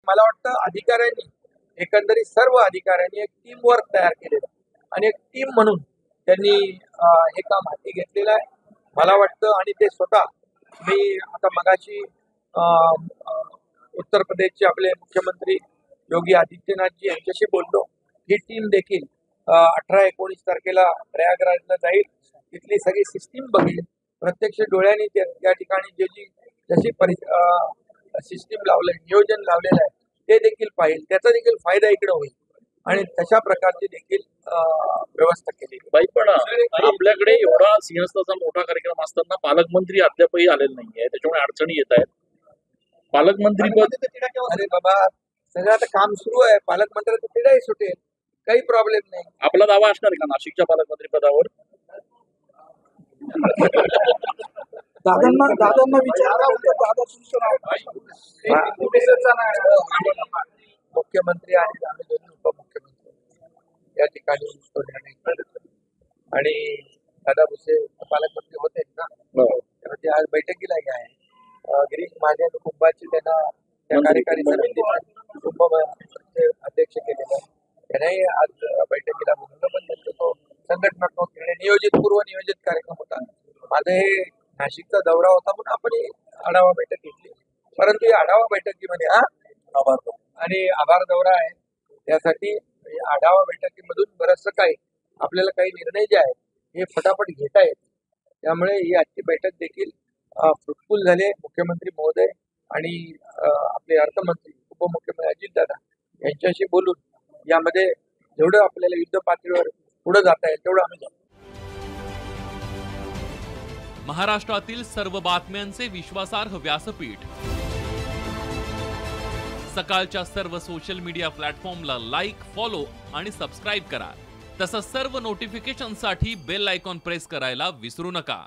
मला वाटतं अधिकाऱ्यांनी एकंदरीत सर्व अधिकाऱ्यांनी एक टीम वर्क तयार केलेलं आणि एक टीम म्हणून त्यांनी हे काम हाती घेतलेलं आहे मला वाटतं. आणि ते स्वतः मी आता मगाशी उत्तर प्रदेशचे आपले मुख्यमंत्री योगी आदित्यनाथजी यांच्याशी बोललो. ही टीम देखील 18-19 तारखेला प्रयागराजला जाईल, तिथली सगळी सिस्टीम बघेल, प्रत्यक्ष डोळ्यांनी त्या ठिकाणी जशी सिस्टीम लावलंय, नियोजन लावलेलं आहे ते देखील पाहिजे, त्याचा देखील फायदा इकडे होईल आणि तशा प्रकारची देखील व्यवस्था केली. बाई पण आपल्याकडे एवढा सिंहस्थाचा मोठा कार्यक्रम असताना पालकमंत्री अद्यापही आलेले नाहीये, त्याच्यामुळे अडचणी येत आहेत. पालकमंत्री पद अरे बाबा सगळं आता काम सुरू आहे, पालकमंत्र्याचं तिडाही सुटेल, काही प्रॉब्लेम नाही. आपला दावा असणार आहे का नाशिकच्या पालकमंत्री पदावर? दादांना विचारलं मुख्यमंत्री आणि आम्ही दोन्ही उपमुख्यमंत्री या ठिकाणी आणि दादा भुसे पालकमंत्री होते ना, तर ते आज बैठकीला आहे. गिरीश महाजन कुंभाची त्यांना त्या कार्यकारी समितीचे अध्यक्ष केलेले आहे, त्यांनाही आज बैठकीला बोलवलं. पण त्यांचा तो संघटनात्मक निर्णय पूर्वनियोजित कार्यक्रम होता. माझं हे नाशिकचा दौरा होता म्हणून आपण आढावा बैठक घेतली, परंतु या आढावा बैठकीमध्ये आणि आभार दौरा आहे, त्यासाठी आढावा बैठकीमधून बरंचसं काही आपल्याला काही निर्णय जे आहेत हे फटाफट घेता येत. त्यामुळे ही आजची बैठक देखील फ्रुटफुल झाले. मुख्यमंत्री महोदय आणि आपले अर्थमंत्री उपमुख्यमंत्री अजितदादा यांच्याशी बोलून यामध्ये जेवढं आपल्याला युद्ध पातळीवर पुढे जाता येईल तेवढं आम्ही जाऊ. महाराष्ट्रातील सर्व बातम्यांचे विश्वासार्ह व्यासपीठ सकाळच्या सर्व सोशल मीडिया प्लॅटफॉर्मला लाईक, फॉलो आणि सबस्क्राईब करा. तसंच सर्व नोटिफिकेशनसाठी बेल आयकॉन प्रेस करायला विसरू नका.